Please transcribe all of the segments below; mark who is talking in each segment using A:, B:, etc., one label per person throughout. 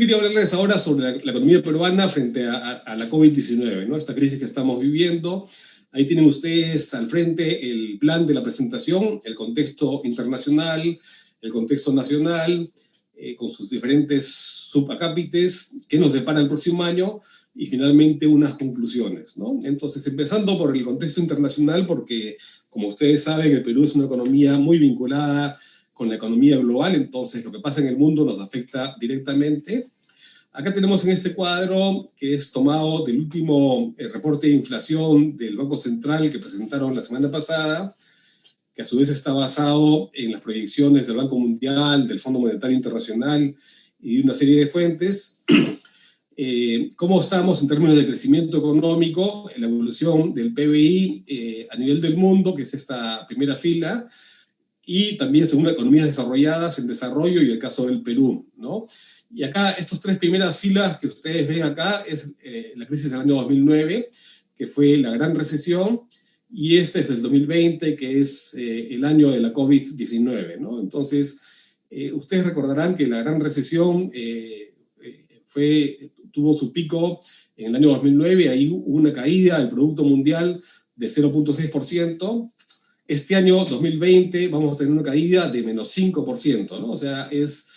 A: quería hablarles ahora sobre la economía peruana frente a la COVID-19, ¿no? Esta crisis que estamos viviendo. Ahí tienen ustedes al frente el plan de la presentación, el contexto internacional, el contexto nacional, con sus diferentes subacápites, qué nos depara el próximo año y finalmente unas conclusiones, ¿no? Entonces, empezando por el contexto internacional, porque como ustedes saben, el Perú es una economía muy vinculada con la economía global, entonces lo que pasa en el mundo nos afecta directamente. Acá tenemos en este cuadro, que es tomado del último reporte de inflación del Banco Central que presentaron la semana pasada, que a su vez está basado en las proyecciones del Banco Mundial, del Fondo Monetario Internacional y de una serie de fuentes. ¿Cómo estamos en términos de crecimiento económico, en la evolución del PBI a nivel del mundo, que es esta primera fila, y también según economías desarrolladas, en desarrollo y el caso del Perú, ¿no? Y acá, estas tres primeras filas que ustedes ven acá, es la crisis del año 2009, que fue la gran recesión, y este es el 2020, que es el año de la COVID-19, ¿no? Entonces, ustedes recordarán que la gran recesión tuvo su pico en el año 2009, ahí hubo una caída del Producto Mundial de 0.6%. Este año 2020 vamos a tener una caída de menos 5%, ¿no? O sea, es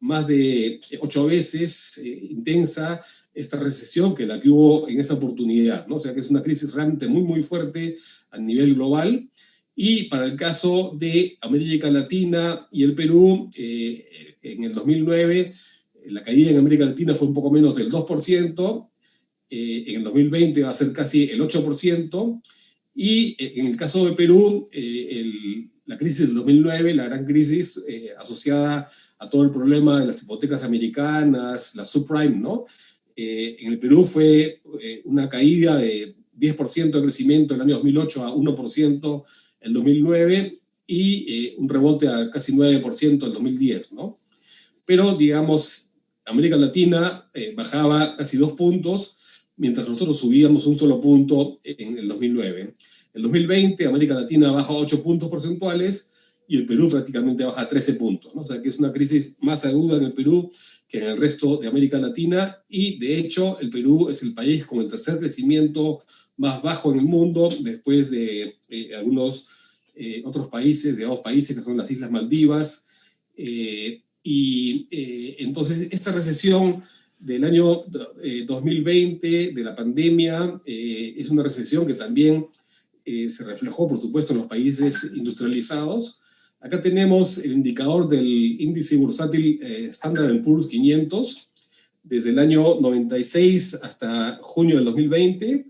A: más de 8 veces intensa esta recesión que la que hubo en esa oportunidad, ¿no? O sea, que es una crisis realmente muy, muy fuerte a nivel global. Y para el caso de América Latina y el Perú, en el 2009, la caída en América Latina fue un poco menos del 2%, en el 2020 va a ser casi el 8%, y en el caso de Perú, la crisis del 2009, la gran crisis asociada a todo el problema de las hipotecas americanas, la subprime, ¿no? En el Perú fue una caída de 10% de crecimiento en el año 2008 a 1% en el 2009 y un rebote a casi 9% en el 2010, ¿no? Pero, digamos, América Latina bajaba casi 2 puntos, mientras nosotros subíamos un solo punto en el 2009. En 2020, América Latina baja 8 puntos porcentuales y el Perú prácticamente baja 13 puntos, ¿no? O sea que es una crisis más aguda en el Perú que en el resto de América Latina, y de hecho el Perú es el país con el tercer crecimiento más bajo en el mundo, después de algunos otros países, de 2 países que son las Islas Maldivas. Entonces esta recesión del año 2020, de la pandemia, es una recesión que también se reflejó, por supuesto, en los países industrializados. Acá tenemos el indicador del índice bursátil Standard & Poor's 500, desde el año 96 hasta junio del 2020.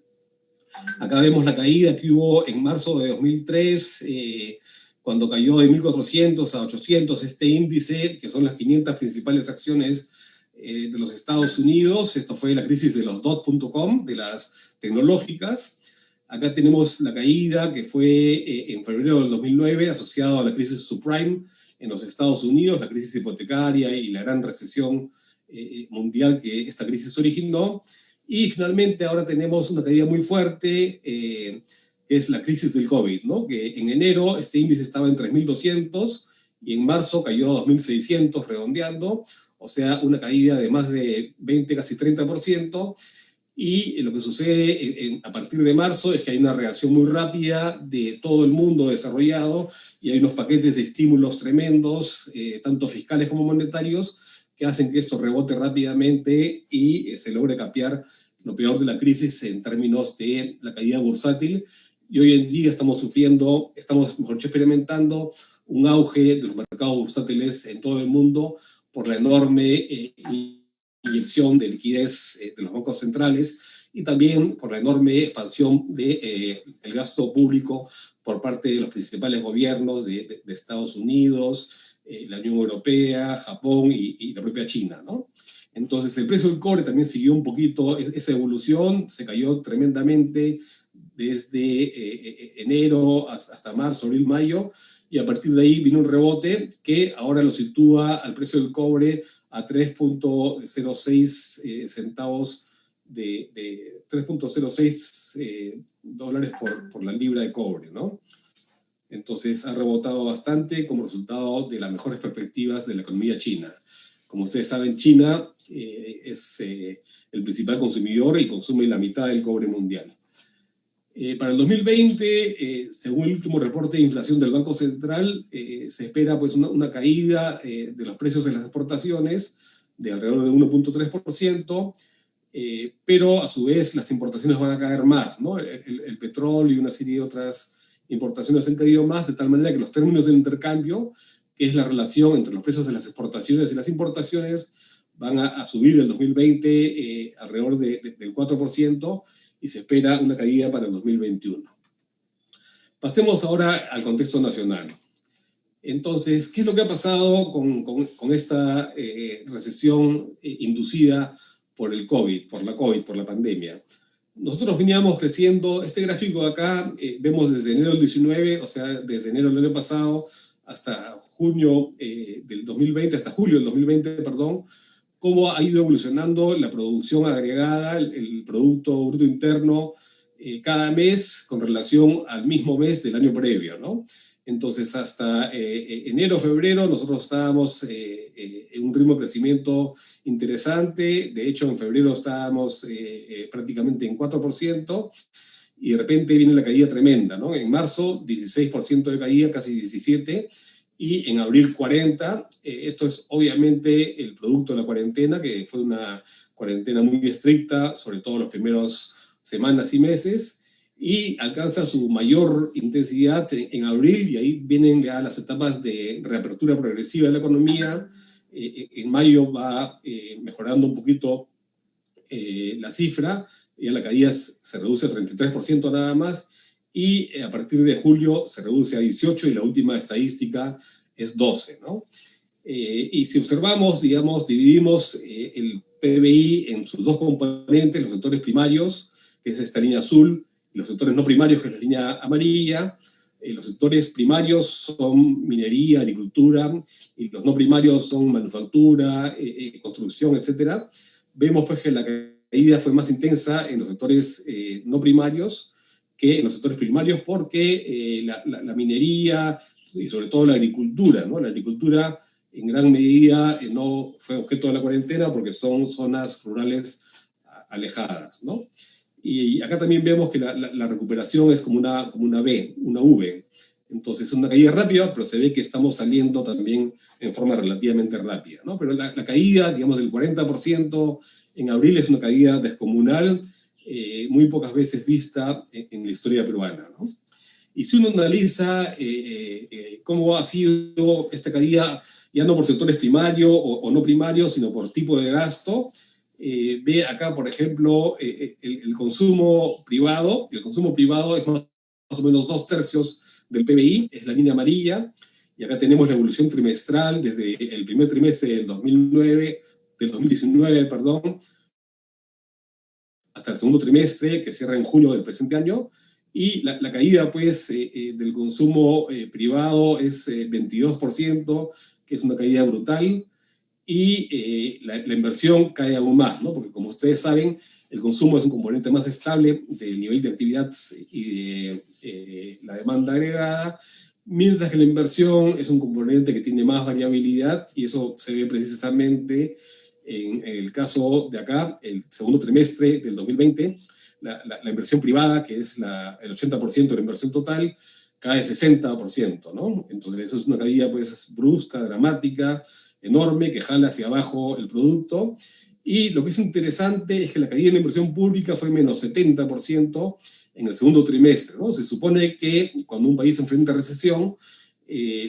A: Acá vemos la caída que hubo en marzo de 2003, cuando cayó de 1.400 a 800 este índice, que son las 500 principales acciones de los Estados Unidos. Esto fue la crisis de los .com, de las tecnológicas. Acá tenemos la caída que fue en febrero del 2009, asociado a la crisis subprime en los Estados Unidos, la crisis hipotecaria y la gran recesión mundial que esta crisis originó. Y finalmente ahora tenemos una caída muy fuerte, que es la crisis del COVID, ¿no? Que en enero este índice estaba en 3.200 y en marzo cayó a 2.600 redondeando, o sea, una caída de más de 20, casi 30%. Y lo que sucede a partir de marzo es que hay una reacción muy rápida de todo el mundo desarrollado y hay unos paquetes de estímulos tremendos, tanto fiscales como monetarios, que hacen que esto rebote rápidamente y se logre capear lo peor de la crisis en términos de la caída bursátil. Y hoy en día estamos mejor dicho, experimentando un auge de los mercados bursátiles en todo el mundo por la enorme inyección de liquidez de los bancos centrales y también por la enorme expansión del gasto público por parte de los principales gobiernos de Estados Unidos, la Unión Europea, Japón y la propia China, ¿no? Entonces el precio del cobre también siguió un poquito esa evolución, se cayó tremendamente desde enero hasta marzo, abril, mayo, y a partir de ahí vino un rebote que ahora lo sitúa al precio del cobre a 3.06 centavos de 3.06 dólares por la libra de cobre, ¿no? Entonces ha rebotado bastante como resultado de las mejores perspectivas de la economía china. Como ustedes saben, China es el principal consumidor y consume la mitad del cobre mundial. Para el 2020, según el último reporte de inflación del Banco Central, se espera pues, una caída de los precios de las exportaciones de alrededor de 1.3%, pero a su vez las importaciones van a caer más, ¿no? El petróleo y una serie de otras importaciones han caído más, de tal manera que los términos del intercambio, que es la relación entre los precios de las exportaciones y las importaciones, van a subir en el 2020 alrededor del 4%, y se espera una caída para el 2021. Pasemos ahora al contexto nacional. Entonces, ¿qué es lo que ha pasado con esta recesión inducida por el COVID, por la pandemia? Nosotros veníamos creciendo, este gráfico de acá, vemos desde enero del 19, o sea, desde enero del año pasado hasta junio del 2020, hasta julio del 2020, perdón, cómo ha ido evolucionando la producción agregada, el Producto Bruto Interno, cada mes con relación al mismo mes del año previo, ¿no? Entonces, hasta enero, febrero, nosotros estábamos en un ritmo de crecimiento interesante. De hecho, en febrero estábamos prácticamente en 4%, y de repente viene la caída tremenda, ¿no? En marzo, 16% de caída, casi 17%, y en abril 40%. Esto es obviamente el producto de la cuarentena, que fue una cuarentena muy estricta, sobre todo los primeros semanas y meses, y alcanza su mayor intensidad en abril, y ahí vienen ya las etapas de reapertura progresiva de la economía. En mayo va mejorando un poquito la cifra, ya la caída se reduce a 33% nada más, y a partir de julio se reduce a 18%, y la última estadística es 12%, ¿no? Y si observamos, digamos, dividimos el PBI en sus dos componentes, los sectores primarios, que es esta línea azul, y los sectores no primarios, que es la línea amarilla. Los sectores primarios son minería, agricultura, y los no primarios son manufactura, construcción, etc. Vemos pues que la caída fue más intensa en los sectores no primarios que en los sectores primarios, porque la minería y sobre todo la agricultura, ¿no? La agricultura en gran medida no fue objeto de la cuarentena porque son zonas rurales alejadas, ¿no? Y acá también vemos que la recuperación es como una V, una V. Entonces es una caída rápida, pero se ve que estamos saliendo también en forma relativamente rápida, ¿no? Pero la caída, digamos, del 40% en abril es una caída descomunal, muy pocas veces vista en la historia peruana, ¿no? Y si uno analiza cómo ha sido esta caída, ya no por sectores primarios o no primarios, sino por tipo de gasto, ve acá, por ejemplo, el consumo privado. El consumo privado es más o menos 2/3 del PBI, es la línea amarilla, y acá tenemos la evolución trimestral desde el primer trimestre del 2019, perdón, hasta el segundo trimestre, que cierra en junio del presente año, y la caída, pues, del consumo privado es 22%, que es una caída brutal, y la inversión cae aún más, ¿no? Porque como ustedes saben, el consumo es un componente más estable del nivel de actividad y de la demanda agregada, mientras que la inversión es un componente que tiene más variabilidad, y eso se ve precisamente en el caso de acá, el segundo trimestre del 2020, la inversión privada, que es el 80% de la inversión total, cae 60%, ¿no? Entonces eso es una caída pues brusca, dramática, enorme, que jala hacia abajo el producto. Y lo que es interesante es que la caída de la inversión pública fue menos 70% en el segundo trimestre, ¿no? Se supone que cuando un país enfrenta recesión,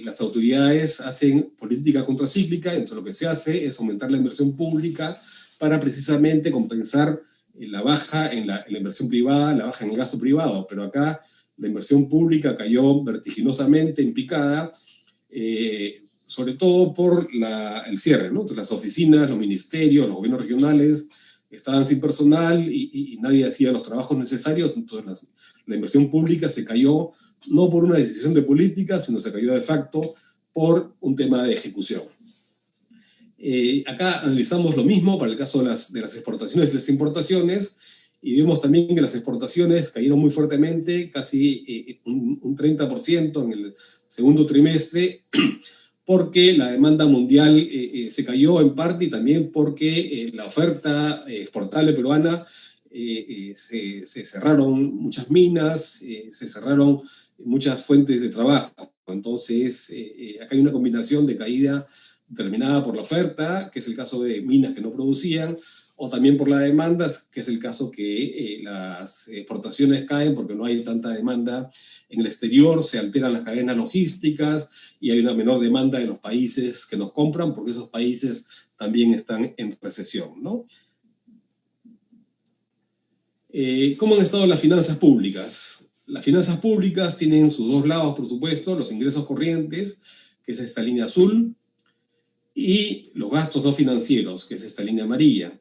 A: las autoridades hacen política contracíclica, entonces lo que se hace es aumentar la inversión pública para precisamente compensar la baja en la inversión privada, la baja en el gasto privado. Pero acá la inversión pública cayó vertiginosamente en picada, sobre todo por el cierre, ¿no? Entonces las oficinas, los ministerios, los gobiernos regionales estaban sin personal y nadie hacía los trabajos necesarios. Entonces la inversión pública se cayó no por una decisión de política, sino se cayó de facto por un tema de ejecución. Acá analizamos lo mismo para el caso de las exportaciones y las importaciones, y vemos también que las exportaciones cayeron muy fuertemente, casi un 30% en el segundo trimestre, porque la demanda mundial se cayó en parte y también porque la oferta exportable peruana se cerraron muchas minas, se cerraron muchas fuentes de trabajo. Entonces, acá hay una combinación de caída determinada por la oferta, que es el caso de minas que no producían, o también por la demanda, que es el caso que las exportaciones caen porque no hay tanta demanda en el exterior, se alteran las cadenas logísticas y hay una menor demanda de los países que nos compran porque esos países también están en recesión, ¿no? ¿Cómo han estado las finanzas públicas? Las finanzas públicas tienen sus dos lados, por supuesto, los ingresos corrientes, que es esta línea azul, y los gastos no financieros, que es esta línea amarilla.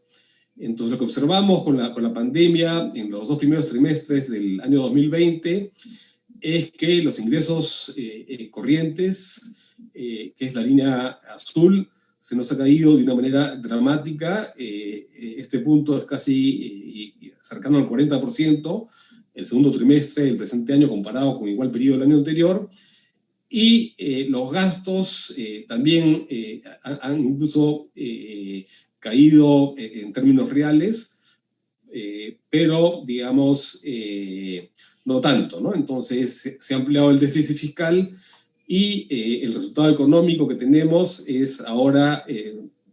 A: Entonces, lo que observamos con la pandemia en los 2 primeros trimestres del año 2020 es que los ingresos corrientes, que es la línea azul, se nos ha caído de una manera dramática. Este punto es casi cercano al 40%, el segundo trimestre del presente año comparado con igual periodo del año anterior. Y los gastos también han incluso caído en términos reales, pero digamos no tanto, ¿no? Entonces se ha ampliado el déficit fiscal y el resultado económico que tenemos es ahora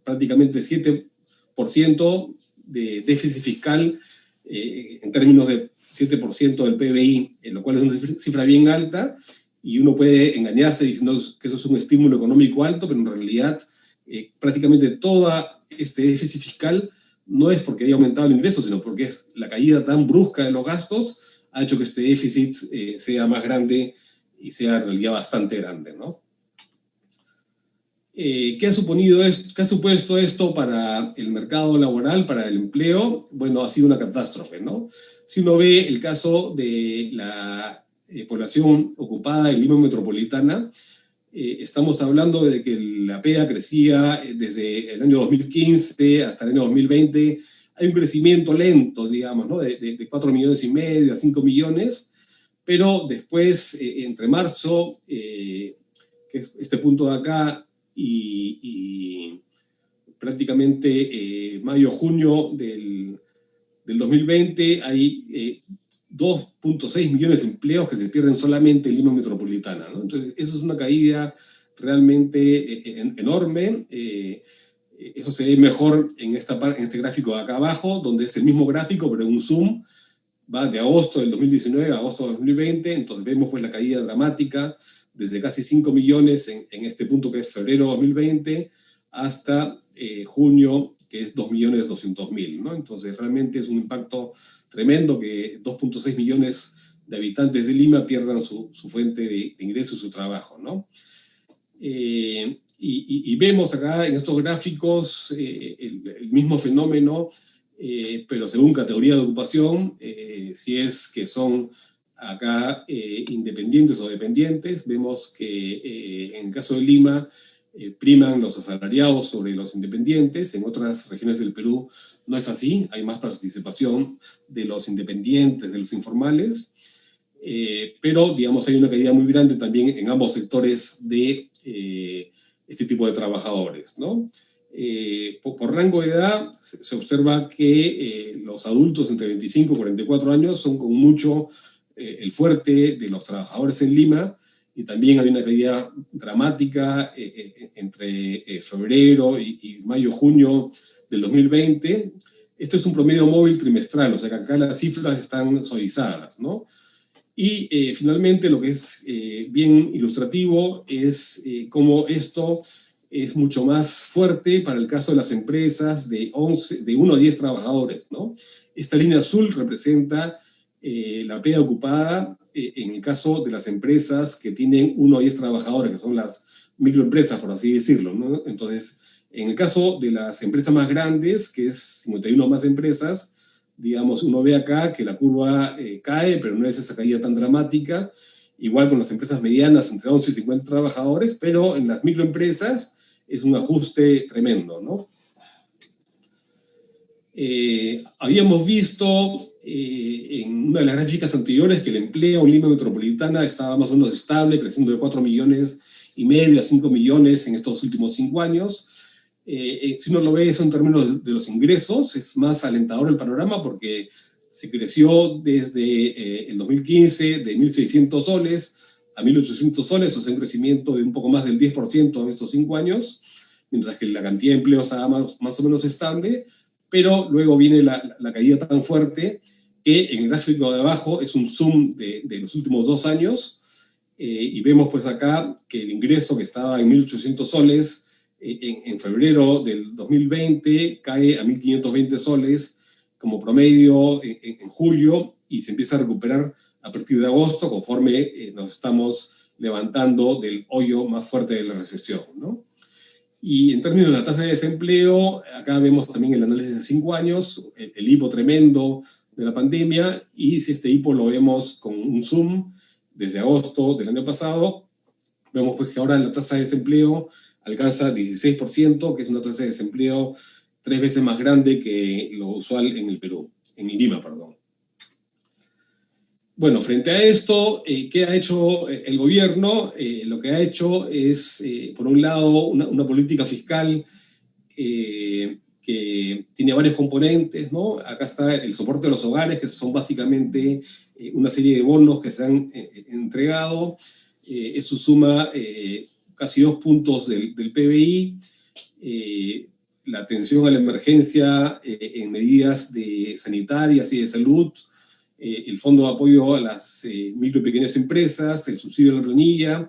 A: prácticamente 7% de déficit fiscal en términos de 7% del PBI, lo cual es una cifra bien alta, y uno puede engañarse diciendo que eso es un estímulo económico alto, pero en realidad prácticamente todo este déficit fiscal no es porque haya aumentado el ingreso, sino porque es la caída tan brusca de los gastos ha hecho que este déficit sea más grande y sea en realidad bastante grande, ¿no? ¿Qué ha supuesto esto para el mercado laboral, para el empleo? Bueno, ha sido una catástrofe, ¿no? Si uno ve el caso de la población ocupada en Lima metropolitana, estamos hablando de que la PEA crecía desde el año 2015 hasta el año 2020. Hay un crecimiento lento, digamos, ¿no? de 4 millones y medio a 5 millones, pero después, entre marzo, que es este punto de acá, y prácticamente mayo-junio del 2020, hay 2.6 millones de empleos que se pierden solamente en Lima metropolitana, ¿no? Entonces, eso es una caída realmente enorme. Eso se ve mejor en este gráfico de acá abajo, donde es el mismo gráfico, pero en un zoom, va de agosto del 2019 a agosto del 2020, entonces vemos pues la caída dramática desde casi 5 millones en este punto que es febrero 2020 hasta junio, que es 2.200.000, ¿no? Entonces realmente es un impacto tremendo que 2.6 millones de habitantes de Lima pierdan su fuente de ingreso y su trabajo, ¿no? Y vemos acá en estos gráficos el mismo fenómeno, pero según categoría de ocupación, si es que son acá independientes o dependientes, vemos que en el caso de Lima priman los asalariados sobre los independientes. En otras regiones del Perú no es así, hay más participación de los independientes, de los informales, pero digamos hay una caída muy grande también en ambos sectores de este tipo de trabajadores, ¿no? Por rango de edad se observa que los adultos entre 25 y 44 años son con mucho el fuerte de los trabajadores en Lima, y también hay una caída dramática entre febrero y mayo-junio del 2020. Esto es un promedio móvil trimestral, o sea que acá las cifras están suavizadas, ¿no? Y finalmente lo que es bien ilustrativo es cómo esto es mucho más fuerte para el caso de las empresas de 1 a 10 trabajadores, ¿no? Esta línea azul representa la PEA ocupada en el caso de las empresas que tienen 1 a 10 trabajadores, que son las microempresas, por así decirlo, ¿no? Entonces, en el caso de las empresas más grandes, que es 51 más empresas, digamos, uno ve acá que la curva cae, pero no es esa caída tan dramática. Igual con las empresas medianas, entre 11 y 50 trabajadores, pero en las microempresas es un ajuste tremendo, ¿no? Habíamos visto en una de las gráficas anteriores que el empleo en Lima metropolitana estaba más o menos estable, creciendo de 4 millones a 5 millones en estos últimos 5 años. Si uno lo ve eso en términos de los ingresos, es más alentador el panorama porque se creció desde el 2015 de 1.600 soles a 1.800 soles, o sea, un crecimiento de un poco más del 10% en estos 5 años, mientras que la cantidad de empleo estaba más o menos estable, pero luego viene la caída tan fuerte que en el gráfico de abajo es un zoom de los últimos 2 años, y vemos pues acá que el ingreso que estaba en 1.800 soles en febrero del 2020 cae a 1.520 soles como promedio en julio, y se empieza a recuperar a partir de agosto conforme nos estamos levantando del hoyo más fuerte de la recesión, ¿no? Y en términos de la tasa de desempleo, acá vemos también el análisis de 5 años, el hipo tremendo de la pandemia, y si este hipo lo vemos con un zoom desde agosto del año pasado, vemos pues que ahora la tasa de desempleo alcanza 16%, que es una tasa de desempleo 3 veces más grande que lo usual en el Perú, en Lima, perdón. Bueno, frente a esto, ¿qué ha hecho el gobierno? Lo que ha hecho es, por un lado, una política fiscal que tiene varios componentes, ¿no? Acá está el soporte de los hogares, que son básicamente una serie de bonos que se han entregado. Eso suma casi 2 puntos del PBI. La atención a la emergencia en medidas sanitarias y de salud, el fondo de apoyo a las micro y pequeñas empresas, el subsidio a la planilla,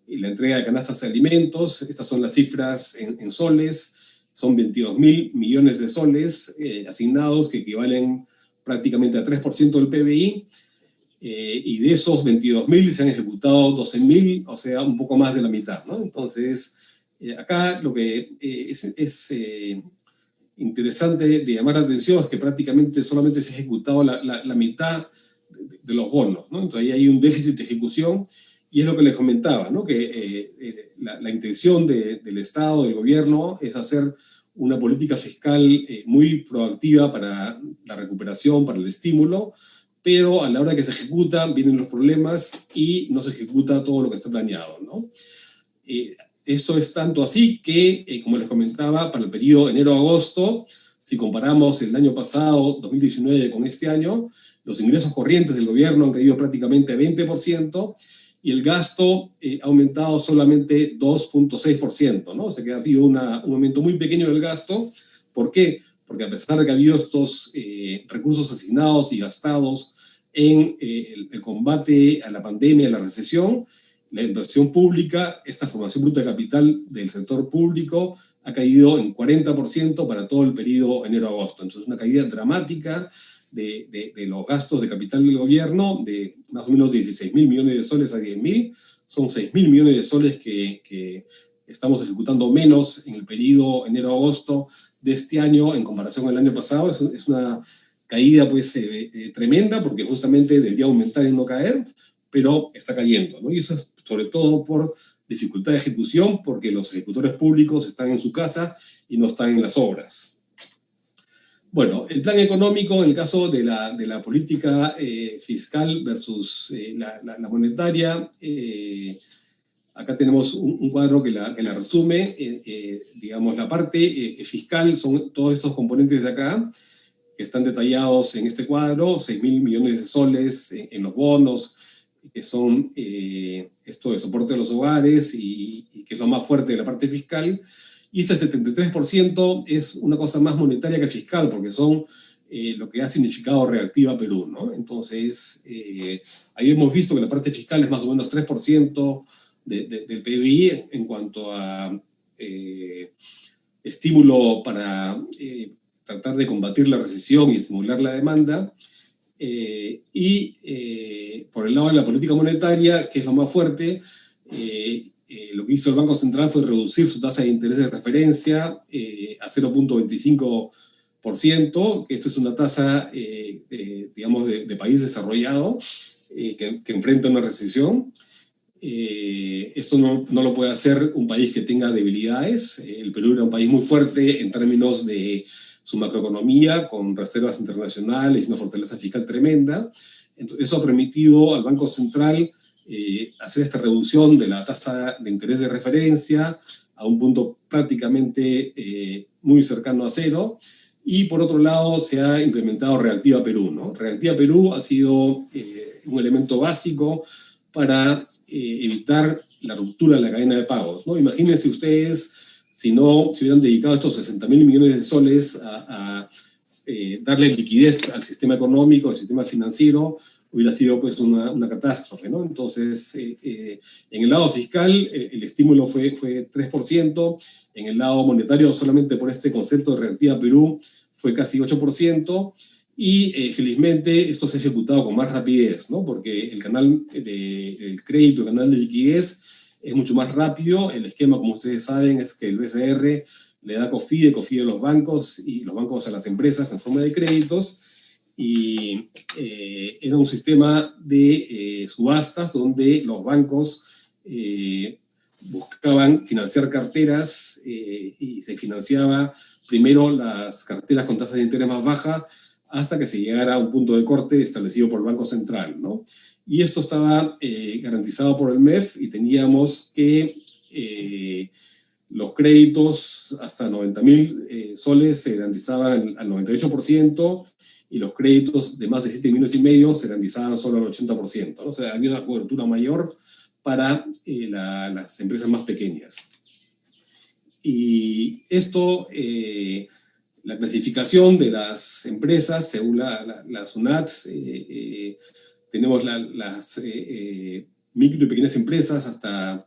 A: la entrega de canastas de alimentos. Estas son las cifras en soles. Son 22.000 millones de soles asignados, que equivalen prácticamente a 3% del PBI. Y de esos 22.000 se han ejecutado 12.000, o sea, un poco más de la mitad, ¿no? Entonces, acá lo que es interesante de llamar la atención es que prácticamente solamente se ha ejecutado la mitad de los bonos, ¿no? Entonces ahí hay un déficit de ejecución, y es lo que les comentaba, ¿no? Que la intención del Estado, del gobierno, es hacer una política fiscal muy proactiva para la recuperación, para el estímulo, pero a la hora que se ejecuta vienen los problemas y no se ejecuta todo lo que está planeado, ¿no? Esto es tanto así que, como les comentaba, para el periodo enero-agosto, si comparamos el año pasado, 2019, con este año, los ingresos corrientes del gobierno han caído prácticamente 20%, y el gasto ha aumentado solamente 2.6%, ¿no? O sea que ha habido un aumento muy pequeño del gasto. ¿Por qué? Porque a pesar de que ha habido estos recursos asignados y gastados en el combate a la pandemia, a la recesión, la inversión pública, esta formación bruta de capital del sector público, ha caído en 40% para todo el periodo enero-agosto. Entonces, una caída dramática de los gastos de capital del gobierno, de más o menos 16.000 millones de soles a 10.000. Son 6.000 millones de soles que estamos ejecutando menos en el periodo enero-agosto de este año en comparación al año pasado. Es una caída pues tremenda, porque justamente debería aumentar y no caer, pero está cayendo, ¿no? Y eso es sobre todo por dificultad de ejecución, porque los ejecutores públicos están en su casa y no están en las obras. Bueno, el plan económico, en el caso de la política fiscal versus la monetaria, acá tenemos un cuadro que la resume. Digamos, la parte fiscal son todos estos componentes de acá, que están detallados en este cuadro: 6.000 millones de soles en los bonos, que son esto de soporte de los hogares, y que es lo más fuerte de la parte fiscal. Y este 73% es una cosa más monetaria que fiscal, porque son lo que ha significado Reactiva Perú, ¿no? Entonces, ahí hemos visto que la parte fiscal es más o menos 3% del PBI en cuanto a estímulo para tratar de combatir la recesión y estimular la demanda. Por el lado de la política monetaria, que es lo más fuerte, lo que hizo el Banco Central fue reducir su tasa de interés de referencia a 0.25%, que esto es una tasa, digamos, de país desarrollado que enfrenta una recesión. Esto no lo puede hacer un país que tenga debilidades. El Perú era un país muy fuerte en términos de su macroeconomía, con reservas internacionales y una fortaleza fiscal tremenda. Entonces, eso ha permitido al Banco Central hacer esta reducción de la tasa de interés de referencia a un punto prácticamente muy cercano a cero. Y por otro lado se ha implementado Reactiva Perú, ¿no? Reactiva Perú ha sido un elemento básico para evitar la ruptura de la cadena de pagos, ¿no? Imagínense ustedes si no se hubieran dedicado estos 60.000 millones de soles a darle liquidez al sistema económico, al sistema financiero, hubiera sido pues una catástrofe, ¿no? Entonces, en el lado fiscal, el estímulo fue 3%, en el lado monetario, solamente por este concepto de Reactiva Perú, fue casi 8%, y felizmente esto se ha ejecutado con más rapidez, ¿no? Porque el canal del crédito, el canal de liquidez, es mucho más rápido. El esquema, como ustedes saben, es que el BCR le da COFIDE a los bancos y los bancos a las empresas en forma de créditos, y era un sistema de subastas donde los bancos buscaban financiar carteras y se financiaba primero las carteras con tasas de interés más bajas hasta que se llegara a un punto de corte establecido por el Banco Central, ¿no? Y esto estaba garantizado por el MEF, y teníamos que los créditos hasta 90.000 soles se garantizaban al 98%, y los créditos de más de 7,5 millones se garantizaban solo al 80%, ¿no? O sea, había una cobertura mayor para las empresas más pequeñas. Y esto, la clasificación de las empresas según la SUNAT, tenemos las micro y pequeñas empresas hasta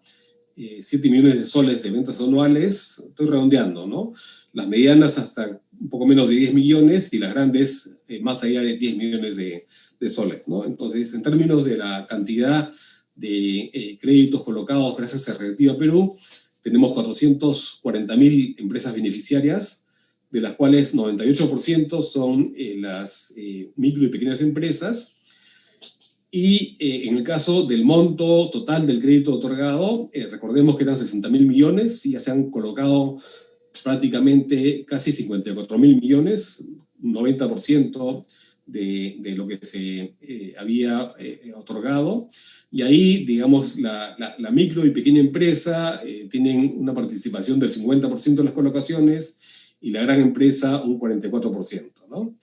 A: 7 millones de soles de ventas anuales, estoy redondeando, ¿no? Las medianas hasta un poco menos de 10 millones, y las grandes más allá de 10 millones de soles, ¿no? Entonces, en términos de la cantidad de créditos colocados gracias a Reactiva Perú, tenemos 440.000 empresas beneficiarias, de las cuales 98% son las micro y pequeñas empresas. Y en el caso del monto total del crédito otorgado, recordemos que eran 60.000 millones, y ya se han colocado prácticamente casi 54.000 millones, un 90% de lo que se había otorgado. Y ahí, digamos, la micro y pequeña empresa tienen una participación del 50% de las colocaciones, y la gran empresa un 44%, ¿no?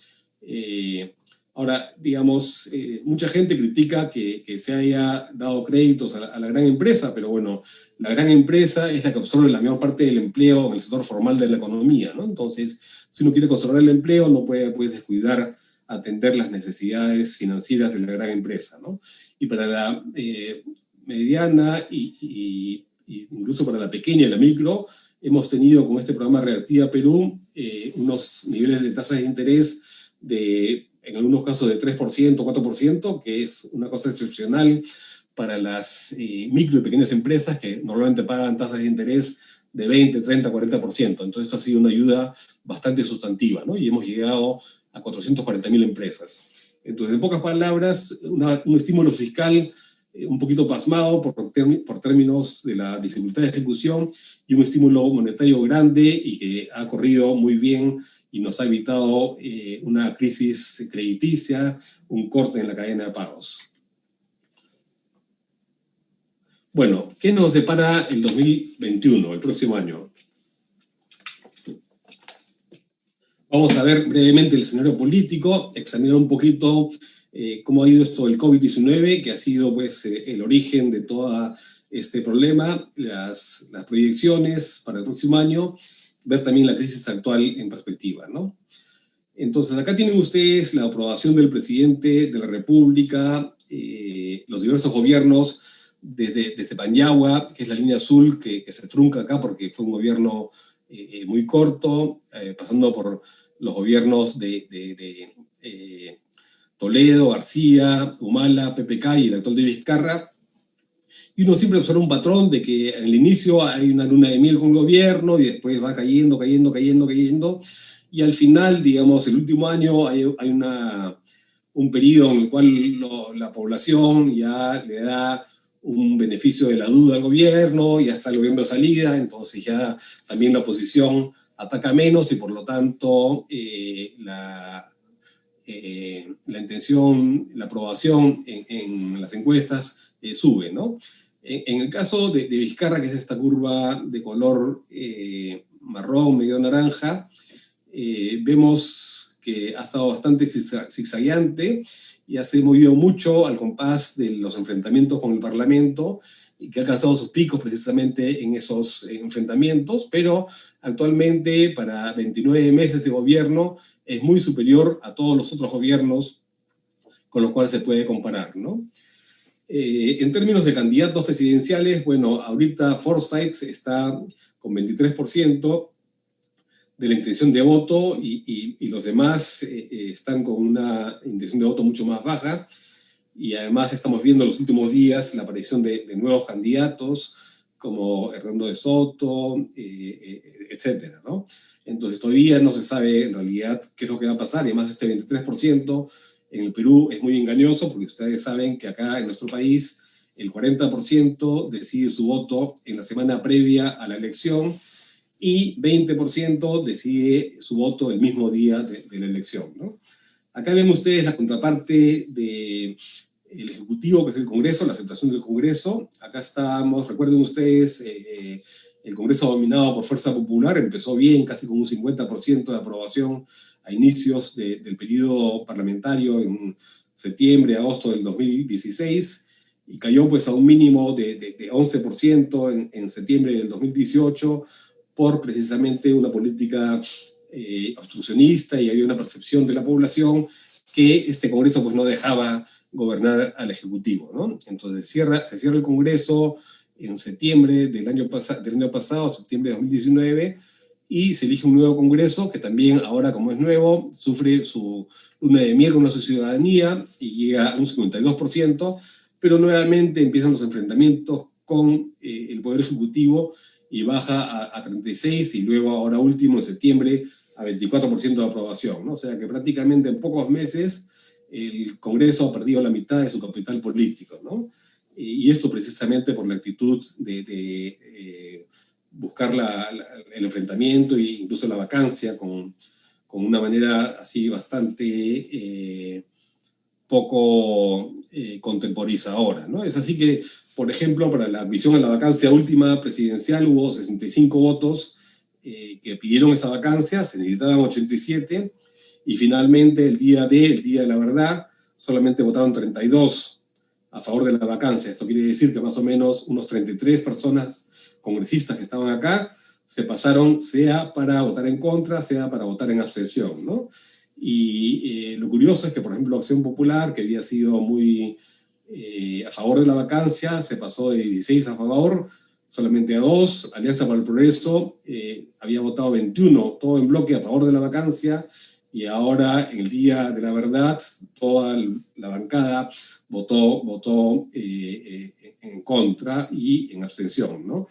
A: Ahora, digamos, mucha gente critica que se haya dado créditos a la gran empresa, pero bueno, la gran empresa es la que absorbe la mayor parte del empleo en el sector formal de la economía, ¿no? Entonces, si uno quiere conservar el empleo, no puede descuidar atender las necesidades financieras de la gran empresa, ¿no? Y para la mediana y incluso para la pequeña y la micro, hemos tenido con este programa Reactiva Perú unos niveles de tasas de interés en algunos casos de 3%, 4%, que es una cosa excepcional para las micro y pequeñas empresas, que normalmente pagan tasas de interés de 20, 30, 40%. Entonces esto ha sido una ayuda bastante sustantiva, ¿no? Y hemos llegado a 440.000 empresas. Entonces, en pocas palabras, un estímulo fiscal un poquito pasmado por términos de la dificultad de ejecución, y un estímulo monetario grande y que ha corrido muy bien y nos ha evitado una crisis crediticia, un corte en la cadena de pagos. Bueno, ¿qué nos depara el 2021, el próximo año? Vamos a ver brevemente el escenario político, examinar un poquito cómo ha ido esto del COVID-19, que ha sido pues el origen de todo este problema, las proyecciones para el próximo año, ver también la crisis actual en perspectiva, ¿no? Entonces, acá tienen ustedes la aprobación del presidente de la República, los diversos gobiernos, desde Panyagua, que es la línea azul que se trunca acá porque fue un gobierno muy corto, pasando por los gobiernos de Toledo, García, Humala, PPK y el actual de Vizcarra. Y uno siempre observa un patrón de que en el inicio hay una luna de miel con el gobierno y después va cayendo, y al final, digamos, el último año hay un periodo en el cual la población ya le da un beneficio de la duda al gobierno, ya está el gobierno de salida, entonces ya también la oposición ataca menos, y por lo tanto la intención, la aprobación en las encuestas sube, ¿no? En el caso de Vizcarra, que es esta curva de color marrón, medio naranja, vemos que ha estado bastante zigzagueante y ha se movido mucho al compás de los enfrentamientos con el Parlamento y que ha alcanzado sus picos precisamente en esos enfrentamientos, pero actualmente para 29 meses de gobierno es muy superior a todos los otros gobiernos con los cuales se puede comparar, ¿no? En términos de candidatos presidenciales, bueno, ahorita Forsyth está con 23% de la intención de voto y los demás están con una intención de voto mucho más baja. Y además estamos viendo en los últimos días la aparición de nuevos candidatos como Hernando de Soto, etcétera, ¿no? Entonces todavía no se sabe en realidad qué es lo que va a pasar, y además este 23% en el Perú es muy engañoso porque ustedes saben que acá en nuestro país el 40% decide su voto en la semana previa a la elección y 20% decide su voto el mismo día de la elección, ¿no? Acá ven ustedes la contraparte del Ejecutivo, que es el Congreso, la aceptación del Congreso. Acá estamos, recuerden ustedes, el Congreso dominado por Fuerza Popular empezó bien, casi con un 50% de aprobación a inicios del periodo parlamentario en septiembre, agosto del 2016, y cayó pues a un mínimo de 11% en septiembre del 2018 por precisamente una política obstruccionista, y había una percepción de la población que este Congreso pues no dejaba gobernar al Ejecutivo, ¿no? Entonces se cierra el Congreso en septiembre del año pasado, septiembre de 2019, y se elige un nuevo Congreso que también ahora, como es nuevo, sufre su luna de miel con la ciudadanía y llega a un 52%, pero nuevamente empiezan los enfrentamientos con el Poder Ejecutivo y baja a 36%, y luego ahora último en septiembre a 24% de aprobación, ¿no? O sea que prácticamente en pocos meses el Congreso ha perdido la mitad de su capital político, ¿no? Y esto precisamente por la actitud de buscar el enfrentamiento e incluso la vacancia con una manera así bastante poco contemporizadora, ¿no? Es así que, por ejemplo, para la admisión a la vacancia última presidencial hubo 65 votos que pidieron esa vacancia, se necesitaban 87, y finalmente el día de la verdad solamente votaron 32 a favor de la vacancia. Esto quiere decir que más o menos unos 33 personas congresistas que estaban acá se pasaron sea para votar en contra, sea para votar en abstención, ¿no? Y lo curioso es que, por ejemplo, Acción Popular, que había sido muy a favor de la vacancia, se pasó de 16 a favor, solamente a 2. Alianza para el Progreso había votado 21, todo en bloque a favor de la vacancia, y ahora, en el día de la verdad, toda la bancada votó en contra y en abstención, ¿no?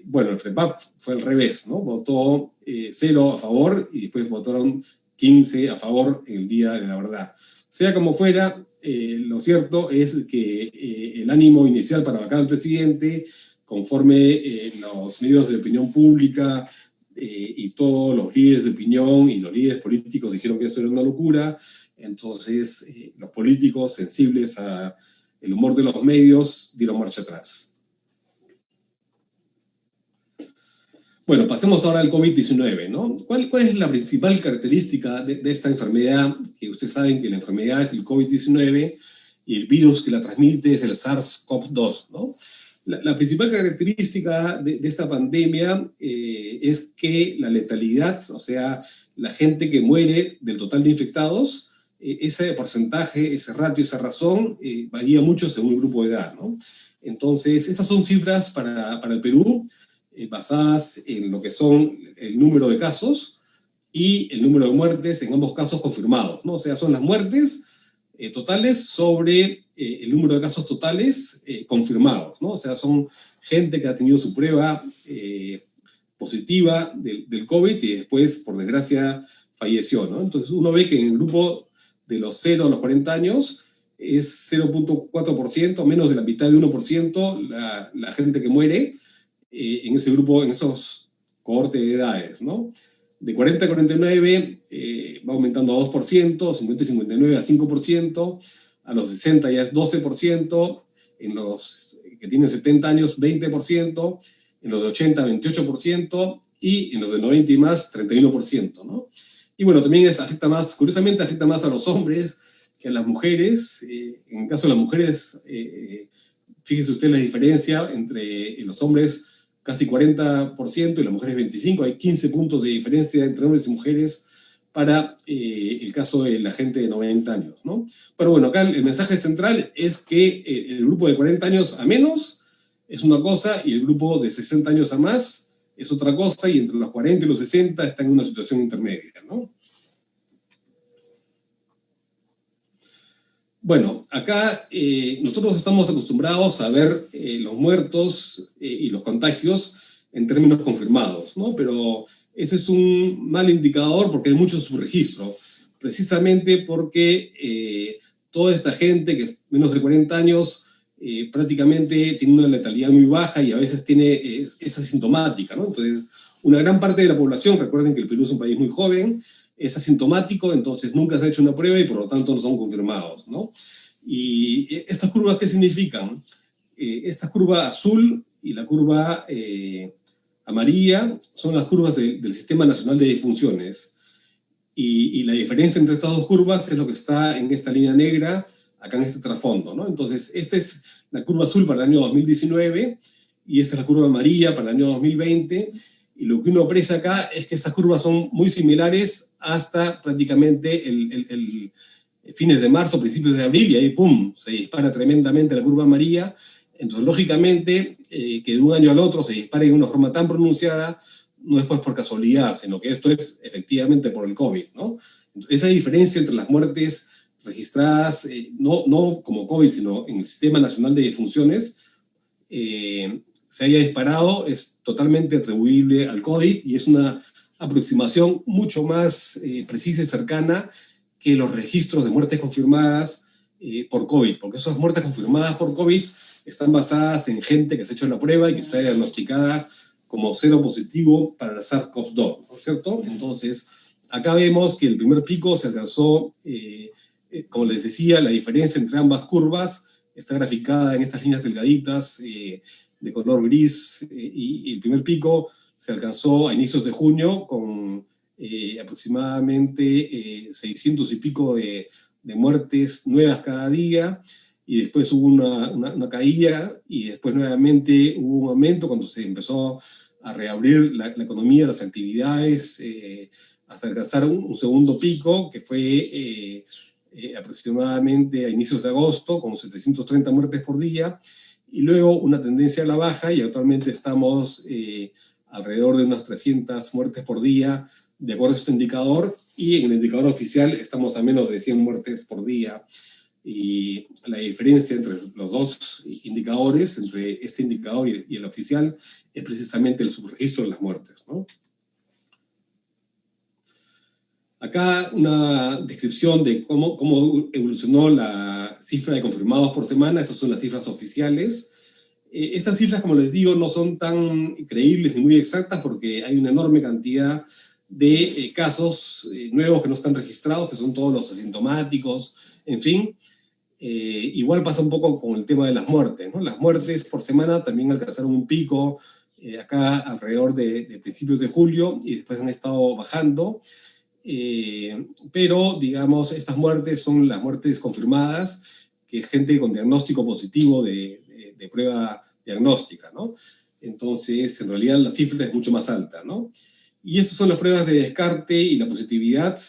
A: Bueno, el FREPAP fue al revés, ¿no? Votó 0 a favor y después votaron 15 a favor en el día de la verdad. Sea como fuera, lo cierto es que el ánimo inicial para vacar al presidente, conforme los medios de opinión pública y todos los líderes de opinión y los líderes políticos dijeron que esto era una locura, entonces los políticos sensibles al humor de los medios dieron marcha atrás. Bueno, pasemos ahora al COVID-19, ¿no? ¿Cuál es la principal característica de esta enfermedad? Que ustedes saben que la enfermedad es el COVID-19 y el virus que la transmite es el SARS-CoV-2, ¿no? La principal característica de esta pandemia es que la letalidad, o sea, la gente que muere del total de infectados, ese porcentaje, ese ratio, esa razón, varía mucho según el grupo de edad, ¿no? Entonces, estas son cifras para el Perú, basadas en lo que son el número de casos y el número de muertes, en ambos casos confirmados, ¿no? O sea, son las muertes totales sobre el número de casos totales confirmados, ¿no? O sea, son gente que ha tenido su prueba positiva del COVID y después, por desgracia, falleció, ¿no? Entonces uno ve que en el grupo de los 0 a los 40 años es 0.4%, menos de la mitad de 1% la gente que muere en ese grupo, en esos cohortes de edades, ¿no? De 40 a 49 va aumentando a 2%, 50 y 59 a 5%, a los 60 ya es 12%, en los que tienen 70 años 20%, en los de 80 28%, y en los de 90 y más 31%, ¿no? Y bueno, también afecta más, curiosamente afecta más a los hombres que a las mujeres. En el caso de las mujeres, fíjese usted la diferencia entre los hombres, casi 40%, y las mujeres 25%. Hay 15 puntos de diferencia entre hombres y mujeres para el caso de la gente de 90 años, ¿no? Pero bueno, acá el mensaje central es que el grupo de 40 años a menos es una cosa y el grupo de 60 años a más es otra cosa, y entre los 40 y los 60 están en una situación intermedia, ¿no? Bueno, acá nosotros estamos acostumbrados a ver los muertos y los contagios en términos confirmados, ¿no? Pero ese es un mal indicador porque hay mucho subregistro, precisamente porque toda esta gente que es menos de 40 años prácticamente tiene una letalidad muy baja y a veces es asintomática, ¿no? Entonces, una gran parte de la población, recuerden que el Perú es un país muy joven, es asintomático, entonces nunca se ha hecho una prueba y por lo tanto no son confirmados, ¿no? ¿Y estas curvas qué significan? Esta curva azul y la curva amarilla son las curvas del Sistema Nacional de Defunciones. Y la diferencia entre estas dos curvas es lo que está en esta línea negra, acá en este trasfondo, ¿no? Entonces, esta es la curva azul para el año 2019 y esta es la curva amarilla para el año 2020. Y lo que uno aprecia acá es que estas curvas son muy similares hasta prácticamente el fines de marzo, principios de abril, y ahí, ¡pum!, se dispara tremendamente la curva amarilla. Entonces, lógicamente, que de un año al otro se dispare de una forma tan pronunciada, no es pues por casualidad, sino que esto es efectivamente por el COVID, ¿no? Esa diferencia entre las muertes registradas, no como COVID, sino en el Sistema Nacional de Defunciones, se haya disparado, es totalmente atribuible al COVID y es una aproximación mucho más precisa y cercana que los registros de muertes confirmadas por COVID, porque esas muertes confirmadas por COVID están basadas en gente que se ha hecho la prueba y que está diagnosticada como cero positivo para la SARS-CoV-2, ¿no es cierto? Entonces, acá vemos que el primer pico se alcanzó, como les decía, la diferencia entre ambas curvas está graficada en estas líneas delgaditas de color gris, y el primer pico se alcanzó a inicios de junio con aproximadamente 600 y pico de muertes nuevas cada día, y después hubo una caída, y después nuevamente hubo un aumento cuando se empezó a reabrir la economía, las actividades, hasta alcanzar un segundo pico, que fue aproximadamente a inicios de agosto, con 730 muertes por día, y luego una tendencia a la baja, y actualmente estamos alrededor de unas 300 muertes por día, de acuerdo a este indicador, y en el indicador oficial estamos a menos de 100 muertes por día. Y la diferencia entre los dos indicadores, entre este indicador y el oficial, es precisamente el subregistro de las muertes, ¿no? Acá una descripción de cómo evolucionó la cifra de confirmados por semana. Estas son las cifras oficiales. Estas cifras, como les digo, no son tan creíbles ni muy exactas porque hay una enorme cantidad de casos nuevos que no están registrados, que son todos los asintomáticos, en fin. Igual pasa un poco con el tema de las muertes, ¿no? Las muertes por semana también alcanzaron un pico acá alrededor de principios de julio y después han estado bajando. Pero, digamos, estas muertes son las muertes confirmadas, que es gente con diagnóstico positivo de prueba diagnóstica, ¿no? Entonces, en realidad la cifra es mucho más alta, ¿no? Y estas son las pruebas de descarte y la positividad.